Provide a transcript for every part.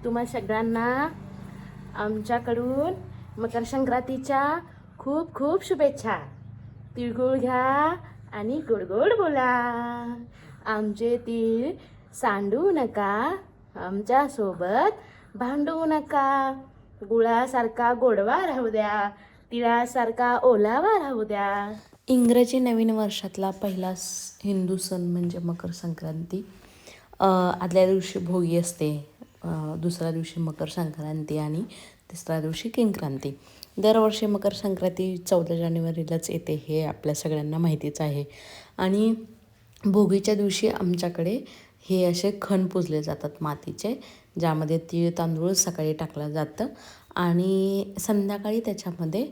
तुम्हा सगळ्यांना आमच्याकडून मकर संक्रांतीच्या खूप खूप शुभेच्छा. तिळगुळ घ्या आणि गोड गोड बोला. आमचे तीळ सांडू नका, आमच्यासोबत भांडू नका. गुळासारखा गोडवा राहू द्या, तिळासारखा ओलावा राहू द्या. इंग्रजी नवीन वर्षातला पहिला हिंदू सण म्हणजे मकर संक्रांती. आदल्या दिवशी भोगी असते, दुसऱ्या दिवशी मकर संक्रांती आणि तिसऱ्या दिवशी किंक्रांती. दरवर्षी मकर संक्रांती 14 जानेवारीलाच येते, हे आपल्या सगळ्यांना माहितीच आहे. आणि भोगीच्या दिवशी आमच्याकडे हे असे खण पुजले जातात मातीचे, ज्यामध्ये तीळ तांदूळ सकाळी टाकलं जातं आणि संध्याकाळी त्याच्यामध्ये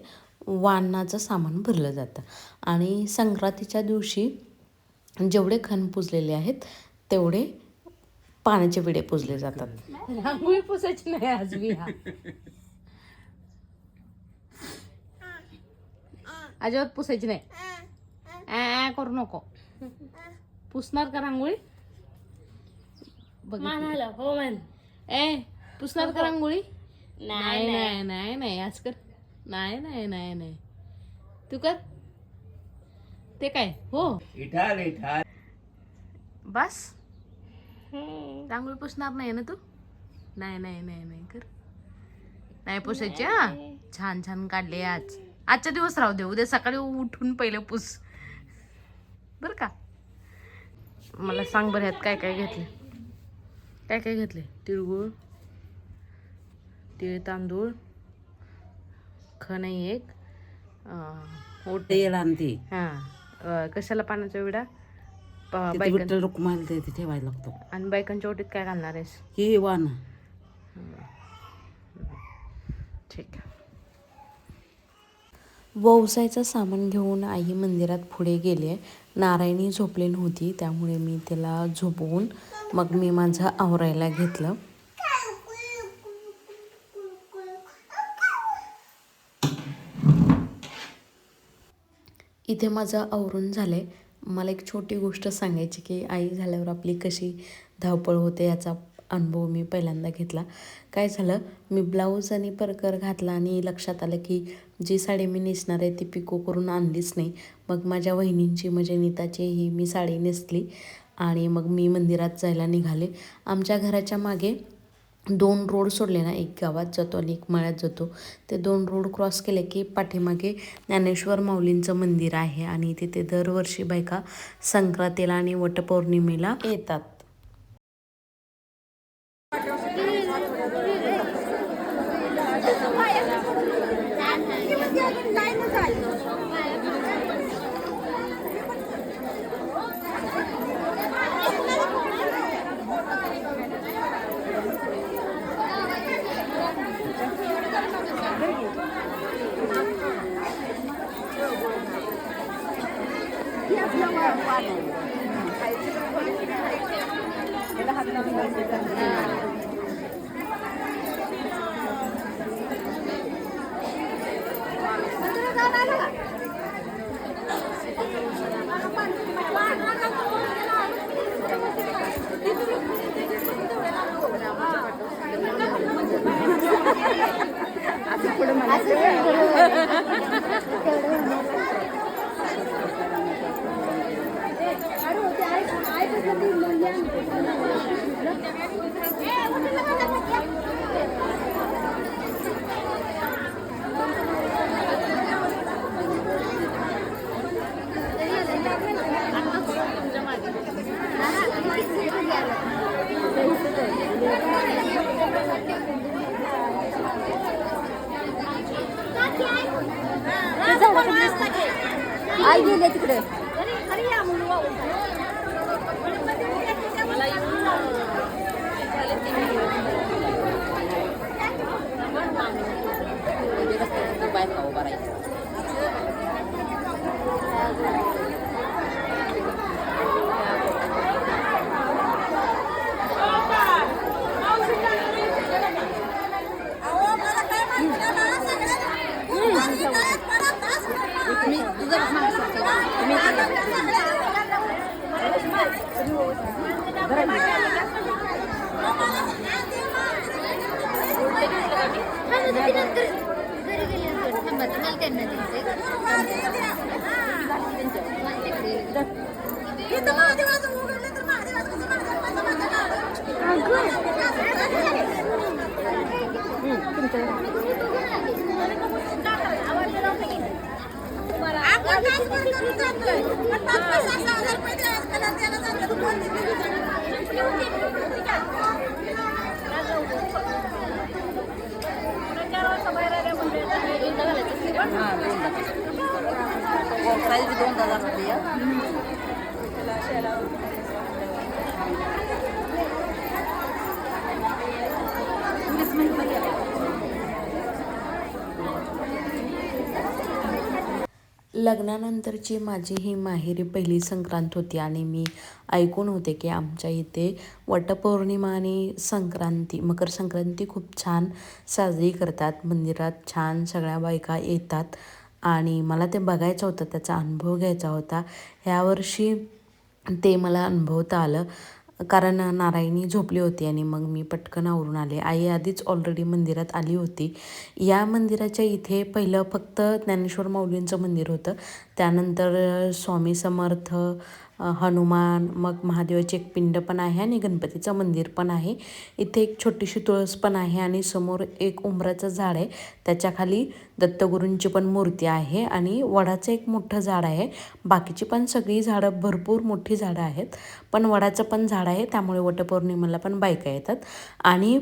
वाणाचं सामान भरलं जातं. आणि संक्रांतीच्या दिवशी जेवढे खण पुजलेले आहेत तेवढे पाण्याचे विडे पुजले जातात. रांगोळी पुसायची नाही आज मी. अजिबात पुसायची नाही. करू नको. पुसणार का रांगोळी? म्हणाला हो म्हण. पुसणार का रांगोळी? नाही नाही नाही नाही आज कर. नाही नाही नाही नाही तू कर. ते काय हो बस. रांगोळी पुसणार नाही ना तू? नाही नाही नाही नाही कर. नाही पुसायची. छान छान काढले आज. आजचा दिवस राहू दे, उद्या सकाळी उठून पहिले पुस बर का. मला सांग बरं ह्यात काय काय घेतले. काय काय घेतले? तिळगुळ, तीळ तांदूळ, खण एक, तेल आणते. हां कशाला पाण्याचा विडा? रुक्माला ते ठेवायला लागतो. आणि बायकांच्या ओटीत काय घालणार आहेस? ही वाण ठीक आहे. व्यवसायाचं सामान घेऊन आई मंदिरात पुढे गेले. नारायणी झोपली नव्हती, त्यामुळे मी तिला झोपवून मग मी माझं आवरायला घेतलं. इथे माझं आवरून झाले. मला एक छोटी गोष्ट सांगायची की आई झाल्यावर आपली कशी धावपळ होते याचा अनुभव मी पहिल्यांदा घेतला. काय झालं, मी ब्लाऊज आणि परकर घातला आणि लक्षात आलं की जी साडी मी नेसणार आहे ती पिको करून आणलीच नाही. मग माझ्या वहिनींची म्हणजे नीताची ही मी साडी नेसली आणि मग मी मंदिरात जायला निघाले. आमच्या घराच्या मागे 2 रोड सोडले ना, एक गावात जातो आणि एक मळ्यात जातो. ते 2 रोड क्रॉस केले की पाठीमागे ज्ञानेश्वर माऊलींचं मंदिर आहे आणि तिथे दरवर्षी बायका संक्रांतीला आणि वटपौर्णिमेला येतात. आई गेले तिकडे. प्राईज बी 2000 रुपये लग्नानंतरची माझी ही माहेरी पहिली संक्रांत होती आणि मी ऐकून होते की आमच्या इथे वटपौर्णिमा आणि संक्रांती मकर संक्रांती खूप छान साजरी करतात. मंदिरात छान सगळ्या बायका येतात आणि मला ते बघायचं होतं, त्याचा अनुभव घ्यायचा होता. ह्यावर्षी ते मला अनुभवता आलं कारण नारायणी झोपली होती आणि मग मी पटकन आवरून आले. आई आधीच ऑलरेडी मंदिरात आली होती. या मंदिराच्या इथे पहिलं फक्त ज्ञानेश्वर माऊलींचं मंदिर होतं, त्यानंतर स्वामी समर्थ, हनुमान, मग महादेवाची एक पिंड पण आहे आणि गणपतीचं मंदिर पण आहे. इथे एक छोटीशी तुळस पण आहे आणि समोर एक उंबराचं झाड आहे, त्याच्या खाली दत्तगुरूंची पण मूर्ती आहे आणि वडाचं एक मोठं झाड आहे. बाकीची पण सगळी झाडं भरपूर मोठी झाडं आहेत, पण वडाचं पण झाड आहे, त्यामुळे वटपौर्णिमेला पण बायका येतात. आणि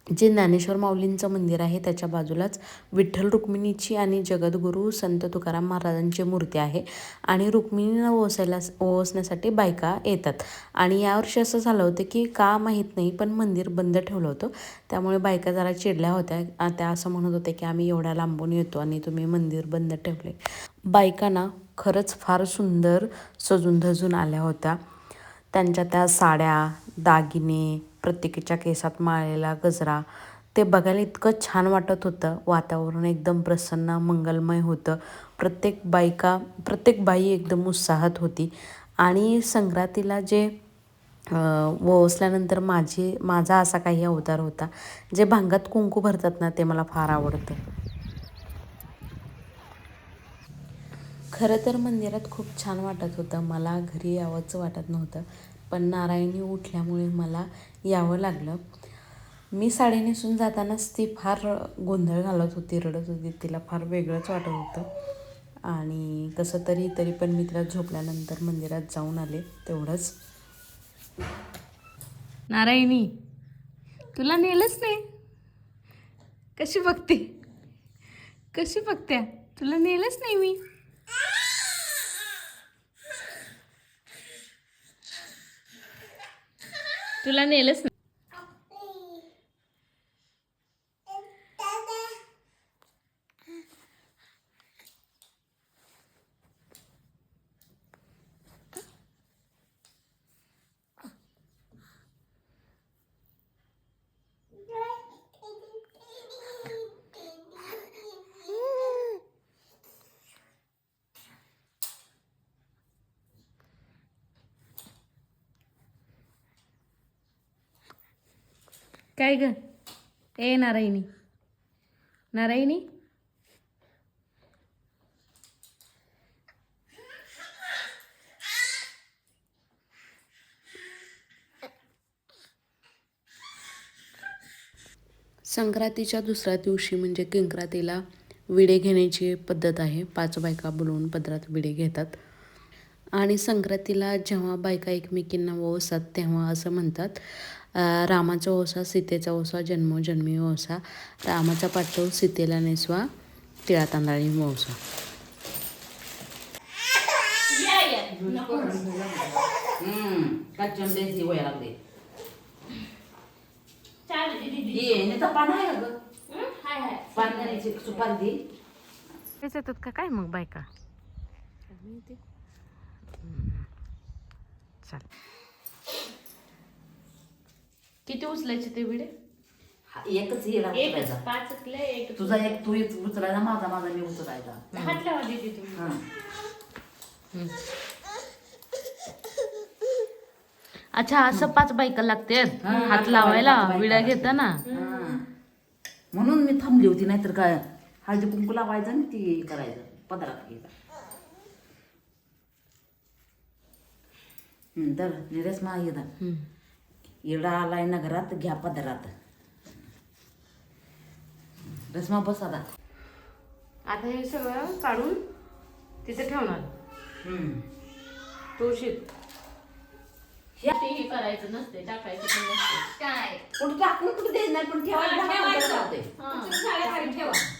जे ज्ञानेश्वर माऊलींचं मंदिर आहे त्याच्या बाजूलाच विठ्ठल रुक्मिणीची आणि जगद्गुरू संत तुकाराम महाराजांची मूर्ती आहे आणि रुक्मिणीला ओवासण्यासाठी बायका येतात. आणि यावर्षी असं झालं होतं की का माहीत नाही, पण मंदिर बंद ठेवलं होतं, त्यामुळे बायका जरा चिडल्या होत्या. त्या असं म्हणत होत्या की आम्ही एवढ्या लांबून येतो आणि तुम्ही मंदिर बंद ठेवले. बायकांना खरंच फार सुंदर सजून धजून आल्या होत्या. त्यांच्या त्या साड्या, दागिने, प्रत्येकीच्या केसात माळलेला गजरा, ते बघायला इतकं छान वाटत होतं. वातावरण एकदम प्रसन्न मंगलमय होतं. प्रत्येक बाई एकदम उत्साहात होती. आणि संक्रांतीला जे ओवासल्यानंतर माझा असा काही अवतार होता. जे भांगात कुंकू भरतात ना, ते मला फार आवडतं. खरं तर मंदिरात खूप छान वाटत होतं. मला घरी यावंच वाटत नव्हतं, पण नारायणी उठल्यामुळे मला यावं लागलं. मी साडी नेसून जातानाच ती फार गोंधळ घालत होती, रडत होती. तिला फार वेगळंच वाटत होतं आणि कसं तरी पण मी तिला झोपल्यानंतर मंदिरात जाऊन आले. तेवढंच. नारायणी, तुला नेलंच नाही. कशी बघते तुला नेलंच नाही मी. तुला नेलंच नाही. काय ग ए नारायणी, संक्रांतीच्या दुसऱ्या दिवशी म्हणजे किंक्रातीला विडे घेण्याची पद्धत आहे. 5 बायका बोलवून पदरात विडे घेतात. आणि संक्रांतीला जेव्हा बायका एकमेकींना ओवासतात तेव्हा असं म्हणतात, रामाचा ओसा सीतेचा ओसा जन्मोजन्मी ओसा, रामाचा पाठव सीतेला नेसवा, तिळा तांदळी मोसा. कच्ची वया लागली. पान आहे का ग? पाण्याची सुपारी दे. येतात का काय मग बायका? चल, किती उचलायचे ते विडे? एकच हिला उचलायचा. 5 तुझा एक तू उचलायचा, माझा मी उचलायचा. हात लावा दीदी तुम्ही. हा. अच्छा, असं 5 बायका लागते हात लावायला विडा घेताना. म्हणून मी थांबली होती, नाहीतर काय हळदी कुंकू लावायचं आणि ती करायचं पदरात घ्यायचा. तर रेश्मा येतात येडा आलाय ना घरात, घ्या पदरात. रेश्मा बस आता. आता हे सगळं काढून तिथे ठेवणार. तुळशीत हे करायचं नसते, टाकायचं पण नसते. काय कुठं टाकून कुठं द्यायचं नाही, पण ठेवायला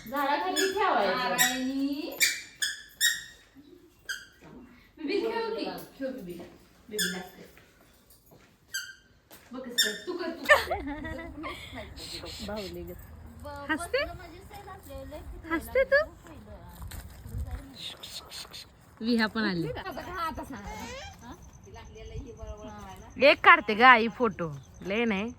झाडाखाली ठेवायचं. बिबी खेळ की, खेळ बिबी. बिबी लागते. बघ कसं आहे. तू कर तू. हसते तू. विहा पण आली. एक काढते ग आई फोटो, लय नाही.